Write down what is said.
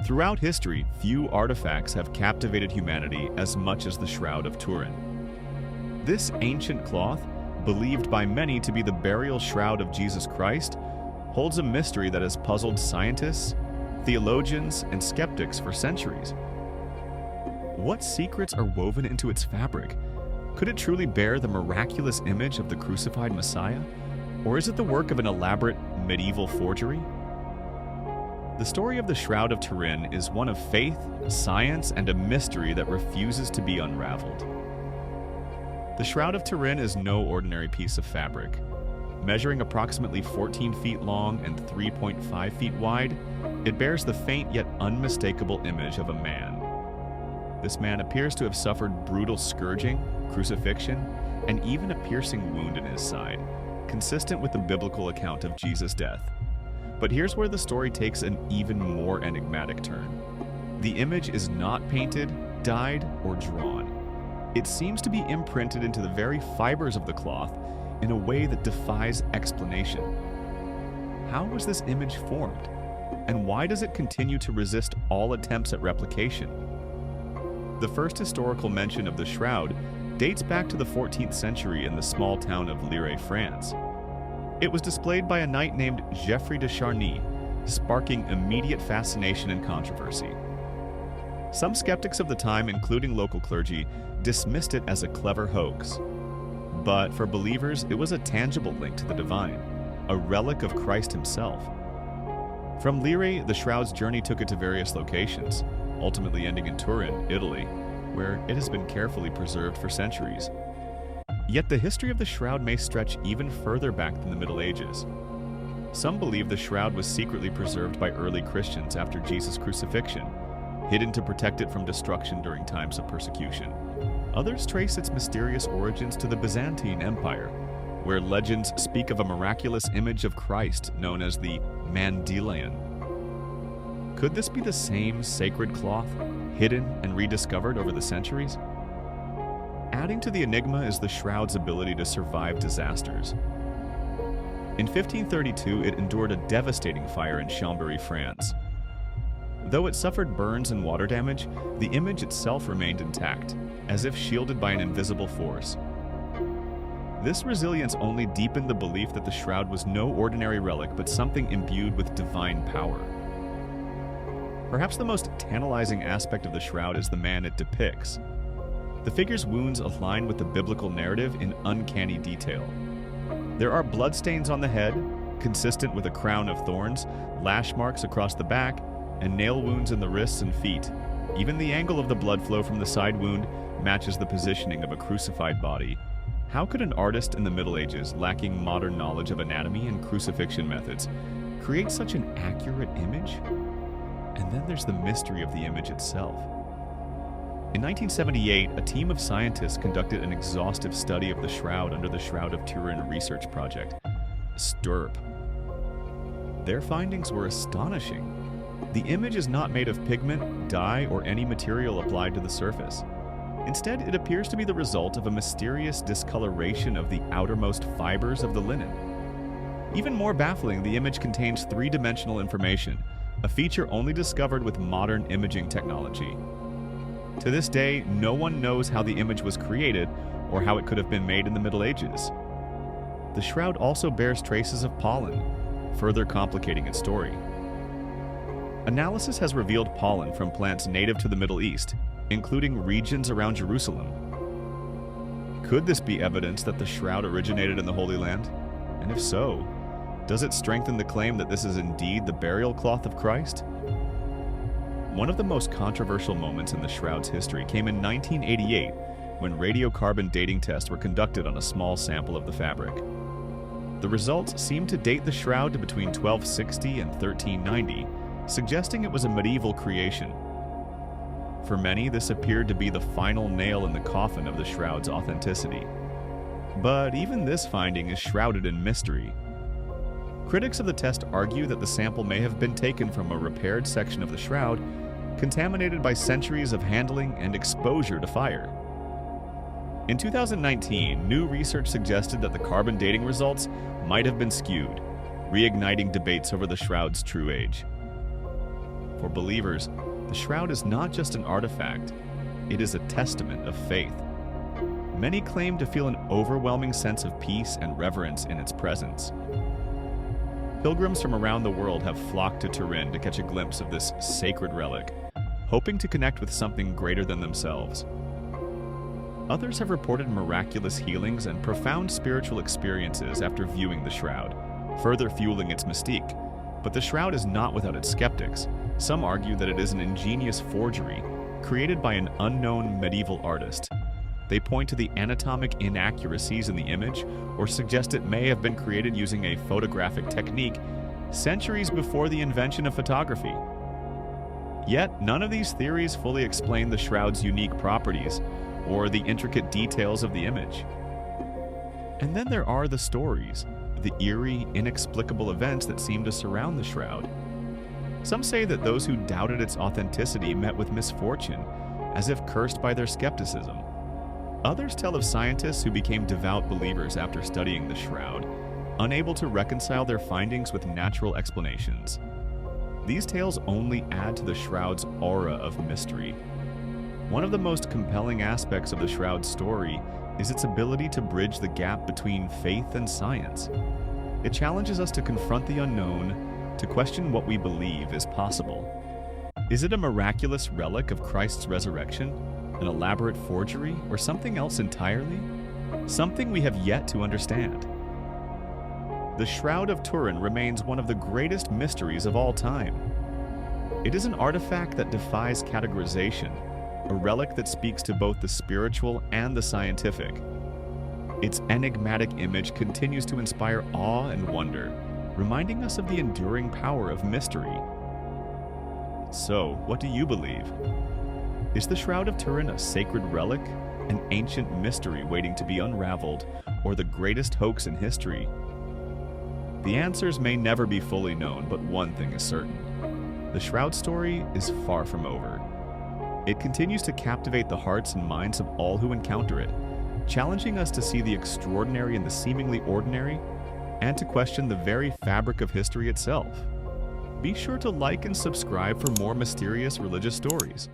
Throughout history, few artifacts have captivated humanity as much as the Shroud of Turin. This ancient cloth, believed by many to be the burial shroud of Jesus Christ, holds a mystery that has puzzled scientists, theologians, and skeptics for centuries. What secrets are woven into its fabric? Could it truly bear the miraculous image of the crucified Messiah? Or is it the work of an elaborate medieval forgery? The story of the Shroud of Turin is one of faith, science, and a mystery that refuses to be unraveled. The Shroud of Turin is no ordinary piece of fabric. Measuring approximately 14 feet long and 3.5 feet wide, it bears the faint yet unmistakable image of a man. This man appears to have suffered brutal scourging, crucifixion, and even a piercing wound in his side, consistent with the biblical account of Jesus' death. But here's where the story takes an even more enigmatic turn. The image is not painted, dyed, or drawn. It seems to be imprinted into the very fibers of the cloth in a way that defies explanation. How was this image formed? And why does it continue to resist all attempts at replication? The first historical mention of the shroud dates back to the 14th century in the small town of Lire, France. It was displayed by a knight named Geoffrey de Charny, sparking immediate fascination and controversy. Some skeptics of the time, including local clergy, dismissed it as a clever hoax. But for believers, it was a tangible link to the divine, a relic of Christ himself. From Lire, the shroud's journey took it to various locations, ultimately ending in Turin, Italy, where it has been carefully preserved for centuries. Yet the history of the shroud may stretch even further back than the Middle Ages. Some believe the shroud was secretly preserved by early Christians after Jesus' crucifixion, hidden to protect it from destruction during times of persecution. Others trace its mysterious origins to the Byzantine Empire, where legends speak of a miraculous image of Christ known as the Mandylion. Could this be the same sacred cloth, hidden and rediscovered over the centuries? Adding to the enigma is the shroud's ability to survive disasters. In 1532, it endured a devastating fire in Chambéry, France. Though it suffered burns and water damage, the image itself remained intact, as if shielded by an invisible force. This resilience only deepened the belief that the shroud was no ordinary relic but something imbued with divine power. Perhaps the most tantalizing aspect of the shroud is the man it depicts. The figure's wounds align with the biblical narrative in uncanny detail. There are bloodstains on the head, consistent with a crown of thorns, lash marks across the back, and nail wounds in the wrists and feet. Even the angle of the blood flow from the side wound matches the positioning of a crucified body. How could an artist in the Middle Ages, lacking modern knowledge of anatomy and crucifixion methods, create such an accurate image? And then there's the mystery of the image itself. In 1978, a team of scientists conducted an exhaustive study of the shroud under the Shroud of Turin research project, STURP. Their findings were astonishing. The image is not made of pigment, dye, or any material applied to the surface. Instead, it appears to be the result of a mysterious discoloration of the outermost fibers of the linen. Even more baffling, the image contains three-dimensional information, a feature only discovered with modern imaging technology. To this day, no one knows how the image was created or how it could have been made in the Middle Ages. The shroud also bears traces of pollen, further complicating its story. Analysis has revealed pollen from plants native to the Middle East, including regions around Jerusalem. Could this be evidence that the shroud originated in the Holy Land? And if so, does it strengthen the claim that this is indeed the burial cloth of Christ? One of the most controversial moments in the shroud's history came in 1988, when radiocarbon dating tests were conducted on a small sample of the fabric. The results seemed to date the shroud to between 1260 and 1390, suggesting it was a medieval creation. For many, this appeared to be the final nail in the coffin of the shroud's authenticity. But even this finding is shrouded in mystery. Critics of the test argue that the sample may have been taken from a repaired section of the shroud, contaminated by centuries of handling and exposure to fire. In 2019, new research suggested that the carbon dating results might have been skewed, reigniting debates over the shroud's true age. For believers, the shroud is not just an artifact, it is a testament of faith. Many claim to feel an overwhelming sense of peace and reverence in its presence. Pilgrims from around the world have flocked to Turin to catch a glimpse of this sacred relic, hoping to connect with something greater than themselves. Others have reported miraculous healings and profound spiritual experiences after viewing the shroud, further fueling its mystique. But the shroud is not without its skeptics. Some argue that it is an ingenious forgery, created by an unknown medieval artist. They point to the anatomic inaccuracies in the image, or suggest it may have been created using a photographic technique centuries before the invention of photography. Yet, none of these theories fully explain the shroud's unique properties, or the intricate details of the image. And then there are the stories, the eerie, inexplicable events that seem to surround the shroud. Some say that those who doubted its authenticity met with misfortune, as if cursed by their skepticism. Others tell of scientists who became devout believers after studying the shroud, unable to reconcile their findings with natural explanations. These tales only add to the shroud's aura of mystery. One of the most compelling aspects of the shroud's story is its ability to bridge the gap between faith and science. It challenges us to confront the unknown, to question what we believe is possible. Is it a miraculous relic of Christ's resurrection, an elaborate forgery, or something else entirely? Something we have yet to understand. The Shroud of Turin remains one of the greatest mysteries of all time. It is an artifact that defies categorization, a relic that speaks to both the spiritual and the scientific. Its enigmatic image continues to inspire awe and wonder, reminding us of the enduring power of mystery. So, what do you believe? Is the Shroud of Turin a sacred relic, an ancient mystery waiting to be unraveled, or the greatest hoax in history? The answers may never be fully known, but one thing is certain. The Shroud story is far from over. It continues to captivate the hearts and minds of all who encounter it, challenging us to see the extraordinary in the seemingly ordinary, and to question the very fabric of history itself. Be sure to like and subscribe for more mysterious religious stories.